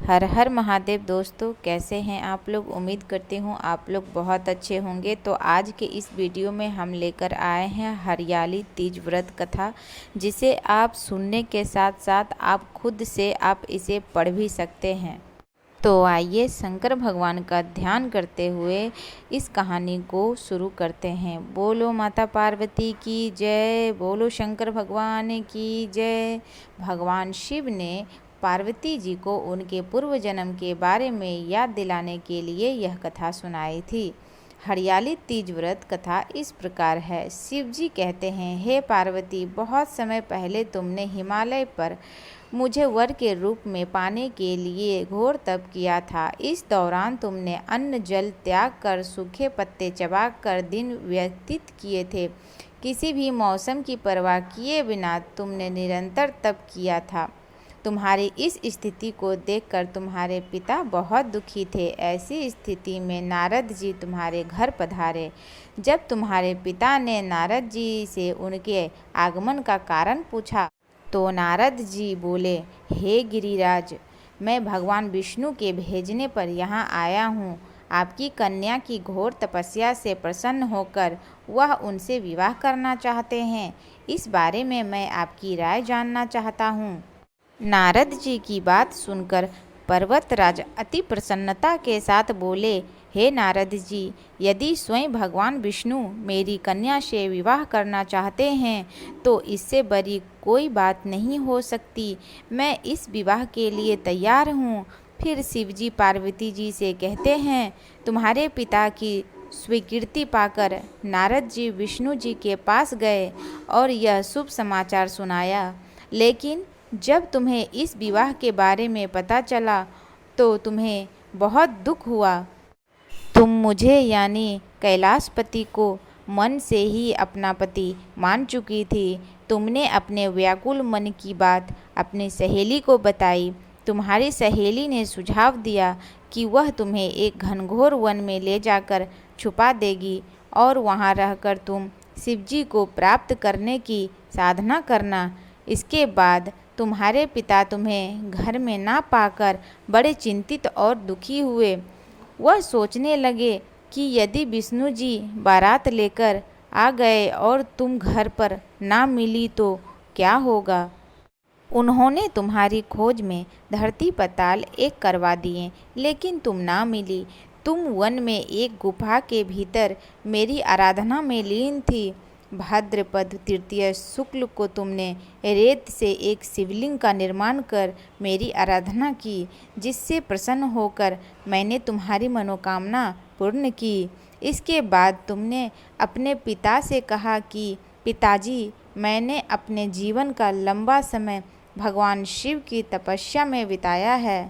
हर हर महादेव दोस्तों, कैसे हैं आप लोग। उम्मीद करती हूँ आप लोग बहुत अच्छे होंगे। तो आज के इस वीडियो में हम लेकर आए हैं हरियाली तीज व्रत कथा, जिसे आप सुनने के साथ साथ आप खुद से आप इसे पढ़ भी सकते हैं। तो आइए शंकर भगवान का ध्यान करते हुए इस कहानी को शुरू करते हैं। बोलो माता पार्वती की जय, बोलो शंकर भगवान की जय। भगवान शिव ने पार्वती जी को उनके पूर्व जन्म के बारे में याद दिलाने के लिए यह कथा सुनाई थी। हरियाली तीज व्रत कथा इस प्रकार है। शिव जी कहते हैं, हे पार्वती, बहुत समय पहले तुमने हिमालय पर मुझे वर के रूप में पाने के लिए घोर तप किया था। इस दौरान तुमने अन्न जल त्याग कर सूखे पत्ते चबाकर दिन व्यतीत किए थे। किसी भी मौसम की परवाह किए बिना तुमने निरंतर तप किया था। तुम्हारी इस स्थिति को देखकर तुम्हारे पिता बहुत दुखी थे। ऐसी स्थिति में नारद जी तुम्हारे घर पधारे। जब तुम्हारे पिता ने नारद जी से उनके आगमन का कारण पूछा तो नारद जी बोले, हे गिरिराज, मैं भगवान विष्णु के भेजने पर यहाँ आया हूँ। आपकी कन्या की घोर तपस्या से प्रसन्न होकर वह उनसे विवाह करना चाहते हैं। इस बारे में मैं आपकी राय जानना चाहता हूँ। नारद जी की बात सुनकर पर्वतराज अति प्रसन्नता के साथ बोले, हे नारद जी, यदि स्वयं भगवान विष्णु मेरी कन्या से विवाह करना चाहते हैं तो इससे बड़ी कोई बात नहीं हो सकती। मैं इस विवाह के लिए तैयार हूँ। फिर शिवजी पार्वती जी से कहते हैं, तुम्हारे पिता की स्वीकृति पाकर नारद जी विष्णु जी के पास गए और यह शुभ समाचार सुनाया। लेकिन जब तुम्हें इस विवाह के बारे में पता चला तो तुम्हें बहुत दुख हुआ। तुम मुझे यानी कैलाशपति को मन से ही अपना पति मान चुकी थी। तुमने अपने व्याकुल मन की बात अपनी सहेली को बताई। तुम्हारी सहेली ने सुझाव दिया कि वह तुम्हें एक घनघोर वन में ले जाकर छुपा देगी और वहां रहकर तुम शिवजी को प्राप्त करने की साधना करना। इसके बाद तुम्हारे पिता तुम्हें घर में ना पाकर बड़े चिंतित और दुखी हुए। वह सोचने लगे कि यदि विष्णु जी बारात लेकर आ गए और तुम घर पर ना मिली तो क्या होगा। उन्होंने तुम्हारी खोज में धरती पाताल एक करवा दिए, लेकिन तुम ना मिली। तुम वन में एक गुफा के भीतर मेरी आराधना में लीन थी। भाद्रपद तृतीय शुक्ल को तुमने रेत से एक शिवलिंग का निर्माण कर मेरी आराधना की, जिससे प्रसन्न होकर मैंने तुम्हारी मनोकामना पूर्ण की। इसके बाद तुमने अपने पिता से कहा कि पिताजी, मैंने अपने जीवन का लंबा समय भगवान शिव की तपस्या में बिताया है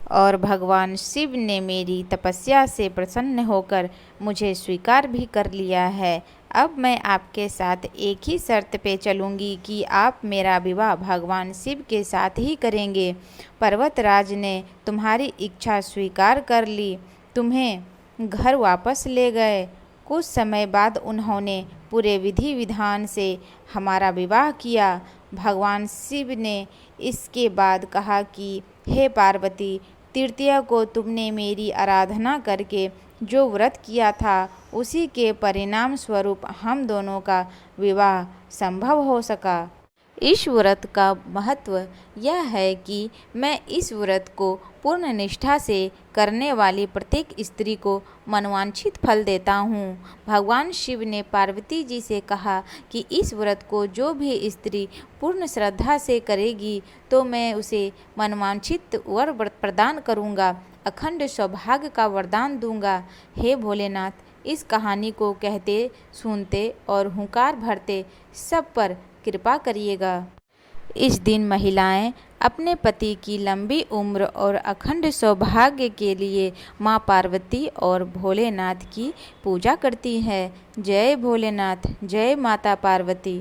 और भगवान शिव ने मेरी तपस्या से प्रसन्न होकर मुझे स्वीकार भी कर लिया है। अब मैं आपके साथ एक ही शर्त पे चलूँगी कि आप मेरा विवाह भगवान शिव के साथ ही करेंगे। पर्वतराज ने तुम्हारी इच्छा स्वीकार कर ली, तुम्हें घर वापस ले गए। कुछ समय बाद उन्होंने पूरे विधि विधान से हमारा विवाह किया। भगवान शिव ने इसके बाद कहा कि हे पार्वती, तृतीया को तुमने मेरी आराधना करके जो व्रत किया था उसी के परिणाम स्वरूप हम दोनों का विवाह संभव हो सका। इस व्रत का महत्व यह है कि मैं इस व्रत को पूर्ण निष्ठा से करने वाली प्रत्येक स्त्री को मनवांछित फल देता हूँ। भगवान शिव ने पार्वती जी से कहा कि इस व्रत को जो भी स्त्री पूर्ण श्रद्धा से करेगी तो मैं उसे मनवांछित वर प्रदान करूँगा, अखंड सौभाग्य का वरदान दूंगा। हे भोलेनाथ, इस कहानी को कहते, सुनते और हुंकार भरते सब पर कृपा करिएगा। इस दिन महिलाएं अपने पति की लंबी उम्र और अखंड सौभाग्य के लिए मां पार्वती और भोलेनाथ की पूजा करती हैं। जय भोलेनाथ, जय माता पार्वती।